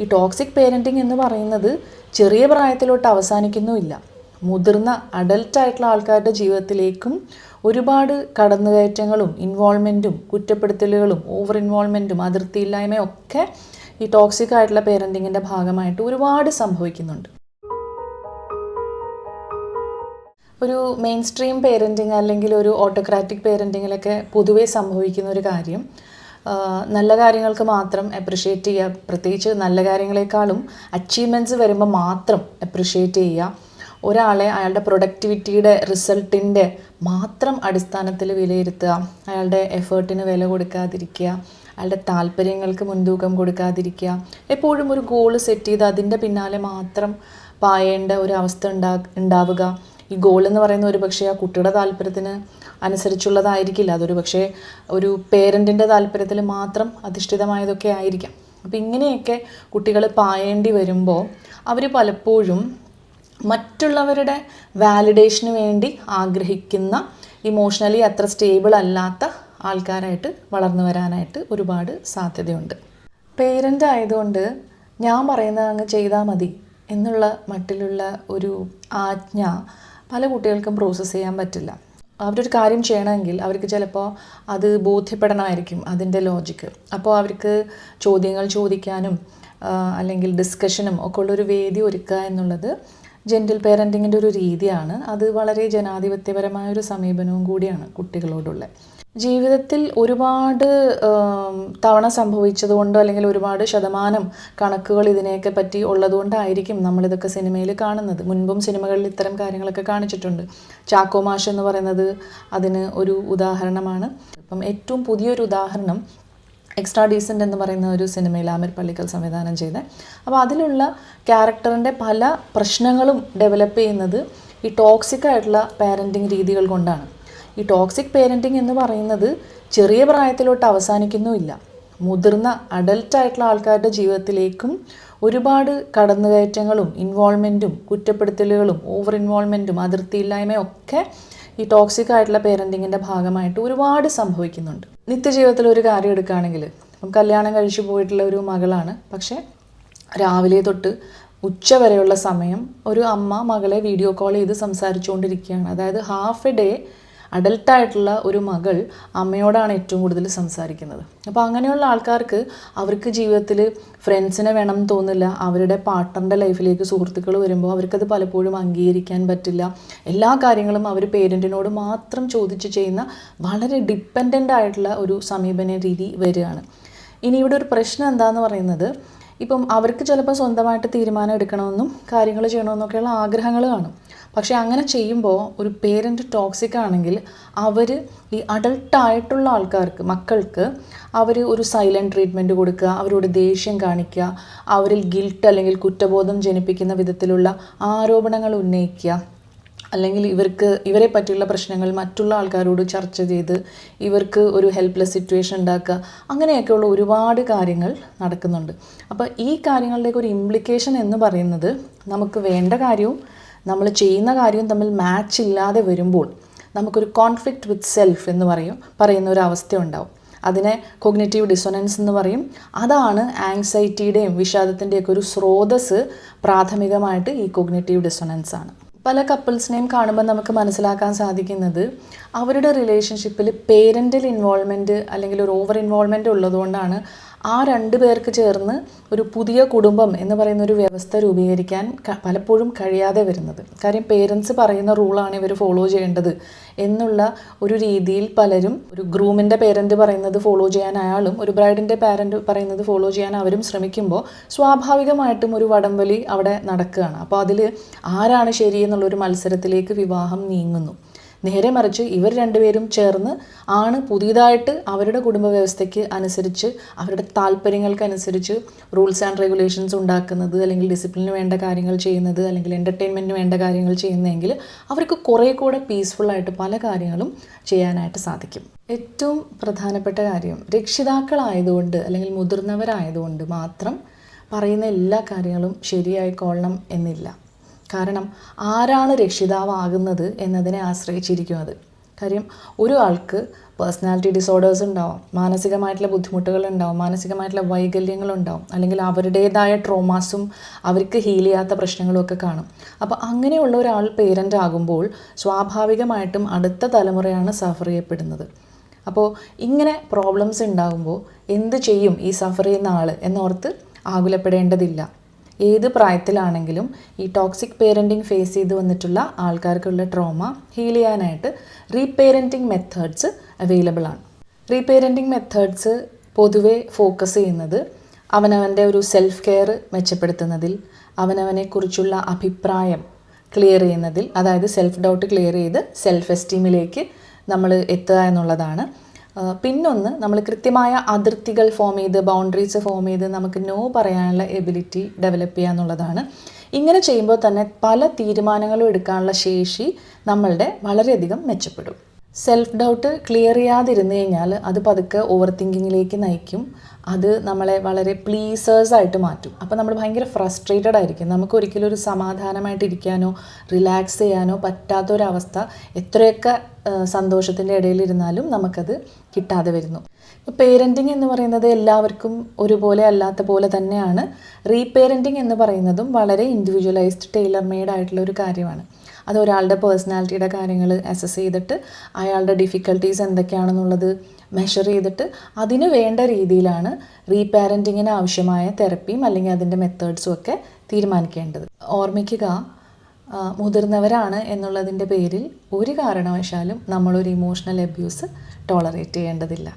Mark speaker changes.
Speaker 1: ഈ toxic parenting എന്ന് പറയുന്നത് ചെറിയ പ്രായത്തിലോട്ട് അവസാനിക്കുന്നുമില്ല. മുതിർന്ന അഡൽട്ടായിട്ടുള്ള ആൾക്കാരുടെ ജീവിതത്തിലേക്കും ഒരുപാട് കടന്നുകയറ്റങ്ങളും ഇൻവോൾവ്മെൻറ്റും കുറ്റപ്പെടുത്തലുകളും ഓവർ ഇൻവോൾവ്മെൻറ്റും അതിർത്തിയില്ലായ്മയും ഒക്കെ ഈ ടോക്സിക് ആയിട്ടുള്ള പേരൻറ്റിങ്ങിൻ്റെ ഭാഗമായിട്ട് ഒരുപാട് സംഭവിക്കുന്നുണ്ട്. ഒരു മെയിൻ സ്ട്രീം പേരൻറ്റിങ് അല്ലെങ്കിൽ ഒരു ഓട്ടോക്രാറ്റിക് പേരൻറ്റിങ്ങിലൊക്കെ പൊതുവേ സംഭവിക്കുന്ന ഒരു കാര്യം, നല്ല കാര്യങ്ങൾക്ക് മാത്രം അപ്രിഷ്യേറ്റ് ചെയ്യുക, പ്രത്യേകിച്ച് നല്ല കാര്യങ്ങളെക്കാളും അച്ചീവ്മെൻറ്റ്സ് വരുമ്പോൾ മാത്രം അപ്രിഷ്യേറ്റ് ചെയ്യുക, ഒരാളെ അയാളുടെ പ്രൊഡക്ടിവിറ്റിയുടെ റിസൾട്ടിൻ്റെ മാത്രം അടിസ്ഥാനത്തിൽ വിലയിരുത്തുക, അയാളുടെ എഫേർട്ടിന് വില കൊടുക്കാതിരിക്കുക, അയാളുടെ താല്പര്യങ്ങൾക്ക് മുൻതൂക്കം കൊടുക്കാതിരിക്കുക, എപ്പോഴും ഒരു ഗോൾ സെറ്റ് ചെയ്ത് അതിൻ്റെ പിന്നാലെ മാത്രം പായേണ്ട ഒരു അവസ്ഥ ഉണ്ടാവുക. ഈ ഗോൾ എന്ന് പറയുന്ന ഒരു പക്ഷേ ആ കുട്ടിയുടെ താല്പര്യത്തിന് അനുസരിച്ചുള്ളതായിരിക്കില്ല, അതൊരു പക്ഷേ ഒരു പേരൻറ്റിൻ്റെ താല്പര്യത്തിൽ മാത്രം അധിഷ്ഠിതമായതൊക്കെ ആയിരിക്കാം. അപ്പോൾ ഇങ്ങനെയൊക്കെ കുട്ടികൾ പായേണ്ടി വരുമ്പോൾ അവർ പലപ്പോഴും മറ്റുള്ളവരുടെ വാലിഡേഷന് വേണ്ടി ആഗ്രഹിക്കുന്ന ഇമോഷണലി അത്ര സ്റ്റേബിൾ അല്ലാത്ത ആൾക്കാരായിട്ട് വളർന്നു വരാനായിട്ട് ഒരുപാട് സാധ്യതയുണ്ട്. പേരൻ്റ് ആയതുകൊണ്ട് ഞാൻ പറയുന്നത് അങ്ങ് ചെയ്താൽ മതി എന്നുള്ള മട്ടിലുള്ള ഒരു ആജ്ഞ പല കുട്ടികൾക്കും പ്രോസസ്സ് ചെയ്യാൻ പറ്റില്ല. അവരൊരു കാര്യം ചെയ്യണമെങ്കിൽ അവർക്ക് ചിലപ്പോൾ അത് ബോധ്യപ്പെടണമായിരിക്കും അതിൻ്റെ ലോജിക്ക്. അപ്പോൾ അവർക്ക് ചോദ്യങ്ങൾ ചോദിക്കാനും അല്ലെങ്കിൽ ഡിസ്കഷനും ഒക്കെ ഉള്ളൊരു വേദി ഒരുക്കുക എന്നുള്ളത് ജെൻറ്റിൽ പേരൻറ്റിങ്ങിൻ്റെ ഒരു രീതിയാണ്. അത് വളരെ ജനാധിപത്യപരമായൊരു സമീപനവും കൂടിയാണ് കുട്ടികളോടുള്ള. ജീവിതത്തിൽ ഒരുപാട് തവണ സംഭവിച്ചതുകൊണ്ടോ അല്ലെങ്കിൽ ഒരുപാട് ശതമാനം കണക്കുകൾ ഇതിനെയൊക്കെ പറ്റി ഉള്ളതുകൊണ്ടായിരിക്കും നമ്മളിതൊക്കെ സിനിമയിൽ കാണുന്നത്. മുൻപും സിനിമകളിൽ ഇത്തരം കാര്യങ്ങളൊക്കെ കാണിച്ചിട്ടുണ്ട്. ചാക്കോ മാഷ് എന്ന് പറയുന്നത് അതിന് ഒരു ഉദാഹരണമാണ്. ഇപ്പം ഏറ്റവും പുതിയൊരു ഉദാഹരണം എക്സ്ട്രാ ഡീസൻ്റ് എന്ന് പറയുന്ന ഒരു സിനിമയിൽ ആമിർ പള്ളിക്കൽ സംവിധാനം ചെയ്ത, അപ്പോൾ അതിലുള്ള ക്യാരക്ടറിൻ്റെ പല പ്രശ്നങ്ങളും ഡെവലപ്പ് ചെയ്യുന്നത് ഈ ടോക്സിക് ആയിട്ടുള്ള പാരൻറ്റിങ് രീതികൾ കൊണ്ടാണ്. ഈ ടോക്സിക് പേരൻറ്റിങ് എന്ന് പറയുന്നത് ചെറിയ പ്രായത്തിലോട്ട് അവസാനിക്കുന്നുമില്ല. മുതിർന്ന അഡൽട്ടായിട്ടുള്ള ആൾക്കാരുടെ ജീവിതത്തിലേക്കും ഒരുപാട് കടന്നുകയറ്റങ്ങളും ഇൻവോൾവ്മെൻറ്റും കുറ്റപ്പെടുത്തലുകളും ഓവർ ഇൻവോൾവ്മെൻറ്റും അതിർത്തിയില്ലായ്മയും ഒക്കെ ഈ ടോക്സിക് ആയിട്ടുള്ള പേരൻറ്റിങ്ങിൻ്റെ ഭാഗമായിട്ട് ഒരുപാട് സംഭവിക്കുന്നുണ്ട്. നിത്യജീവിതത്തിൽ ഒരു കാര്യം എടുക്കുകയാണെങ്കിൽ, ഇപ്പം കല്യാണം കഴിച്ചു പോയിട്ടുള്ള ഒരു മകളാണ്, പക്ഷേ രാവിലെ തൊട്ട് ഉച്ച വരെയുള്ള സമയം ഒരു അമ്മ മകളെ വീഡിയോ കോൾ ചെയ്ത് സംസാരിച്ചുകൊണ്ടിരിക്കുകയാണ്. അതായത് ഹാഫ് എ ഡേ അഡൽട്ടായിട്ടുള്ള ഒരു മകൾ അമ്മയോടാണ് ഏറ്റവും കൂടുതൽ സംസാരിക്കുന്നത്. അപ്പോൾ അങ്ങനെയുള്ള ആൾക്കാർക്ക് അവർക്ക് ജീവിതത്തിൽ ഫ്രണ്ട്സിനെ വേണം എന്ന് തോന്നില്ല. അവരുടെ പാർട്ട്ണറിൻ്റെ ലൈഫിലേക്ക് സുഹൃത്തുക്കൾ വരുമ്പോൾ അവർക്കത് പലപ്പോഴും അംഗീകരിക്കാൻ പറ്റില്ല. എല്ലാ കാര്യങ്ങളും അവർ പേരൻറ്റിനോട് മാത്രം ചോദിച്ച് ചെയ്യുന്ന വളരെ ഡിപ്പെൻഡൻ്റ് ആയിട്ടുള്ള ഒരു സമീപന രീതി വരികയാണ്. ഇനി ഇവിടെ ഒരു പ്രശ്നം എന്താണെന്ന് പറയുന്നത്, ഇപ്പം അവർക്ക് ചിലപ്പോൾ സ്വന്തമായിട്ട് തീരുമാനം എടുക്കണമെന്നും കാര്യങ്ങൾ ചെയ്യണമെന്നൊക്കെയുള്ള ആഗ്രഹങ്ങൾ കാണും. പക്ഷേ അങ്ങനെ ചെയ്യുമ്പോൾ ഒരു പേരൻറ്റ് ടോക്സിക് ആണെങ്കിൽ അവർ ഈ അഡൾട്ടായിട്ടുള്ള ആൾക്കാർക്ക്, മക്കൾക്ക് അവർ ഒരു സൈലൻറ്റ് ട്രീറ്റ്മെൻറ്റ് കൊടുക്കുക, അവരോട് ദേഷ്യം കാണിക്കുക, അവരിൽ ഗിൽട്ട് അല്ലെങ്കിൽ കുറ്റബോധം ജനിപ്പിക്കുന്ന വിധത്തിലുള്ള ആരോപണങ്ങൾ ഉന്നയിക്കുക, അല്ലെങ്കിൽ ഇവരെ പറ്റിയുള്ള പ്രശ്നങ്ങൾ മറ്റുള്ള ആൾക്കാരോട് ചർച്ച ചെയ്ത് ഇവർക്ക് ഒരു ഹെൽപ്ലെസ് സിറ്റുവേഷൻ ഉണ്ടാക്കുക, അങ്ങനെയൊക്കെയുള്ള ഒരുപാട് കാര്യങ്ങൾ നടക്കുന്നുണ്ട്. അപ്പോൾ ഈ കാര്യങ്ങളുടെയൊക്കെ ഒരു ഇംപ്ലിക്കേഷൻ എന്ന് പറയുന്നത് നമുക്ക് വേണ്ട കാര്യവും നമ്മൾ ചെയ്യുന്ന കാര്യവും തമ്മിൽ മാച്ച് ഇല്ലാതെ വരുമ്പോൾ നമുക്കൊരു കോൺഫ്ലിക്റ്റ് വിത്ത് സെൽഫ് എന്ന് പറയുന്ന ഒരു അവസ്ഥ ഉണ്ടാവും. അതിനെ കോഗ്നിറ്റീവ് ഡിസൊനൻസ് എന്ന് പറയും. അതാണ് ആങ്സൈറ്റിയുടെയും വിഷാദത്തിൻ്റെയൊക്കെ ഒരു സ്രോതസ്സ്. പ്രാഥമികമായിട്ട് ഈ കോഗ്നിറ്റീവ് ഡിസൊനൻസ് ആണ്. പല കപ്പിൾസിനെയും കാണുമ്പോൾ നമുക്ക് മനസ്സിലാക്കാൻ സാധിക്കുന്നത് അവരുടെ റിലേഷൻഷിപ്പിൽ പേരൻ്റൽ ഇൻവോൾവ്മെൻറ്റ് അല്ലെങ്കിൽ ഒരു ഓവർ ഇൻവോൾവ്മെൻറ്റ് ഉള്ളതുകൊണ്ടാണ് ആ രണ്ട് പേർക്ക് ചേർന്ന് ഒരു പുതിയ കുടുംബം എന്ന് പറയുന്ന ഒരു വ്യവസ്ഥ രൂപീകരിക്കാൻ പലപ്പോഴും കഴിയാതെ വരുന്നത്. കാര്യം പേരൻസ് പറയുന്ന റൂളാണ് ഇവർ ഫോളോ ചെയ്യേണ്ടത് എന്നുള്ള ഒരു രീതിയിൽ പലരും, ഒരു ഗ്രൂമിൻ്റെ പേരൻറ്റ് പറയുന്നത് ഫോളോ ചെയ്യാൻ അയാളും ഒരു ബ്രൈഡിൻ്റെ പാരൻറ്റ് പറയുന്നത് ഫോളോ ചെയ്യാൻ അവരും ശ്രമിക്കുമ്പോൾ സ്വാഭാവികമായിട്ടും ഒരു വടംവലി അവിടെ നടക്കുകയാണ്. അപ്പോൾ അതിൽ ആരാണ് ശരി എന്നുള്ളൊരു മത്സരത്തിലേക്ക് വിവാഹം നീങ്ങുന്നു. നേരെ മറിച്ച് ഇവർ രണ്ടുപേരും ചേർന്ന് ആണ് പുതിയതായിട്ട് അവരുടെ കുടുംബ വ്യവസ്ഥയ്ക്ക് അനുസരിച്ച് അവരുടെ താല്പര്യങ്ങൾക്കനുസരിച്ച് റൂൾസ് ആൻഡ് റെഗുലേഷൻസ് ഉണ്ടാക്കുന്നത്, അല്ലെങ്കിൽ ഡിസിപ്ലിന് വേണ്ട കാര്യങ്ങൾ ചെയ്യുന്നത്, അല്ലെങ്കിൽ എൻ്റർടൈൻമെൻറ്റിന് വേണ്ട കാര്യങ്ങൾ ചെയ്യുന്നതെങ്കിൽ അവർക്ക് കുറേ കൂടെ പീസ്ഫുള്ളായിട്ട് പല കാര്യങ്ങളും ചെയ്യാനായിട്ട് സാധിക്കും. ഏറ്റവും പ്രധാനപ്പെട്ട കാര്യം, രക്ഷിതാക്കളായതുകൊണ്ട് അല്ലെങ്കിൽ മുതിർന്നവരായതുകൊണ്ട് മാത്രം പറയുന്ന എല്ലാ കാര്യങ്ങളും ശരിയായിക്കൊള്ളണം എന്നില്ല. കാരണം ആരാണ് രക്ഷിതാവാകുന്നത് എന്നതിനെ ആശ്രയിച്ചിരിക്കുന്നത്. കാര്യം ഒരു ആൾക്ക് പേഴ്സണാലിറ്റി ഡിസോർഡേഴ്സ് ഉണ്ടാവും, മാനസികമായിട്ടുള്ള ബുദ്ധിമുട്ടുകളുണ്ടാവും, മാനസികമായിട്ടുള്ള വൈകല്യങ്ങളുണ്ടാവും, അല്ലെങ്കിൽ അവരുടേതായ ട്രോമാസും അവർക്ക് ഹീൽ ചെയ്യാത്ത പ്രശ്നങ്ങളും ഒക്കെ കാണും. അപ്പോൾ അങ്ങനെയുള്ള ഒരാൾ പേരൻ്റ് ആകുമ്പോൾ സ്വാഭാവികമായിട്ടും അടുത്ത തലമുറയാണ് സഫർ ചെയ്യപ്പെടുന്നത്. അപ്പോൾ ഇങ്ങനെ പ്രോബ്ലംസ് ഉണ്ടാകുമ്പോൾ എന്ത് ചെയ്യും ഈ സഫർ ചെയ്യുന്ന ആൾ എന്നോർത്ത് ആകുലപ്പെടേണ്ടതില്ല. ഏത് പ്രായത്തിലാണെങ്കിലും ഈ ടോക്സിക് പേരൻറ്റിങ് ഫേസ് ചെയ്ത് വന്നിട്ടുള്ള ആൾക്കാർക്കുള്ള ട്രോമ ഹീൽ ചെയ്യാനായിട്ട് റീപേരൻറ്റിങ് മെത്തേഡ്സ് അവൈലബിൾ ആണ്. റീപേരൻറ്റിങ് മെത്തേഡ്സ് പൊതുവെ ഫോക്കസ് ചെയ്യുന്നത് അവനവൻ്റെ ഒരു സെൽഫ് കെയർ മെച്ചപ്പെടുത്തുന്നതിൽ, അവനവനെക്കുറിച്ചുള്ള അഭിപ്രായം ക്ലിയർ ചെയ്യുന്നതിൽ, അതായത് സെൽഫ് ഡൗട്ട് ക്ലിയർ ചെയ്ത് സെൽഫ് എസ്റ്റീമിലേക്ക് നമ്മൾ എത്തുക എന്നുള്ളതാണ്. പിന്നൊന്ന്, നമ്മൾ കൃത്യമായ അതിർത്തികൾ ഫോം ചെയ്ത്, ബൗണ്ടറീസ് ഫോം ചെയ്ത് നമുക്ക് നോ പറയാനുള്ള എബിലിറ്റി ഡെവലപ്പ് ചെയ്യുക എന്നുള്ളതാണ്. ഇങ്ങനെ ചെയ്യുമ്പോൾ തന്നെ പല തീരുമാനങ്ങളും എടുക്കാനുള്ള ശേഷി നമ്മളുടെ വളരെയധികം മെച്ചപ്പെടും. സെൽഫ് ഡൗട്ട് ക്ലിയർ ചെയ്യാതിരുന്നു കഴിഞ്ഞാൽ അത് പതുക്കെ ഓവർ തിങ്കിങ്ങിലേക്ക് നയിക്കും. അത് നമ്മളെ വളരെ പ്ലീസേഴ്സായിട്ട് മാറ്റും. അപ്പോൾ നമ്മൾ ഭയങ്കര ഫ്രസ്ട്രേറ്റഡ് ആയിരിക്കും. നമുക്ക് ഒരിക്കലും ഒരു സമാധാനമായിട്ടിരിക്കാനോ റിലാക്സ് ചെയ്യാനോ പറ്റാത്തൊരവസ്ഥ എത്രയൊക്കെ സന്തോഷത്തിൻ്റെ ഇടയിലിരുന്നാലും നമുക്കത് കിട്ടാതെ വരുന്നു. ഇപ്പോൾ പേരൻറ്റിങ് എന്ന് പറയുന്നത് എല്ലാവർക്കും ഒരുപോലെ അല്ലാത്ത പോലെ തന്നെയാണ് റീപേരൻറ്റിങ് എന്ന് പറയുന്നതും വളരെ ഇൻഡിവിജ്വലൈസ്ഡ് ടൈലർ മെയ്ഡ് ആയിട്ടുള്ള ഒരു കാര്യമാണ്. അത് ഒരാളുടെ പേഴ്സണാലിറ്റിയുടെ കാര്യങ്ങൾ അസസ് ചെയ്തിട്ട് അയാളുടെ ഡിഫിക്കൽട്ടീസ് എന്തൊക്കെയാണെന്നുള്ളത് മെഷർ ചെയ്തിട്ട് അതിന് വേണ്ട രീതിയിലാണ് റീപാരൻറ്റിങ്ങിന് ആവശ്യമായ തെറപ്പിയും അല്ലെങ്കിൽ അതിൻ്റെ മെത്തേഡ്സും ഒക്കെ തീരുമാനിക്കേണ്ടത്. ഓർമ്മിക്കുക, മുതിർന്നവരാണ് എന്നുള്ളതിൻ്റെ പേരിൽ ഒരു കാരണവശാലും നമ്മളൊരു ഇമോഷണൽ അബ്യൂസ് ടോളറേറ്റ് ചെയ്യേണ്ടതില്ല.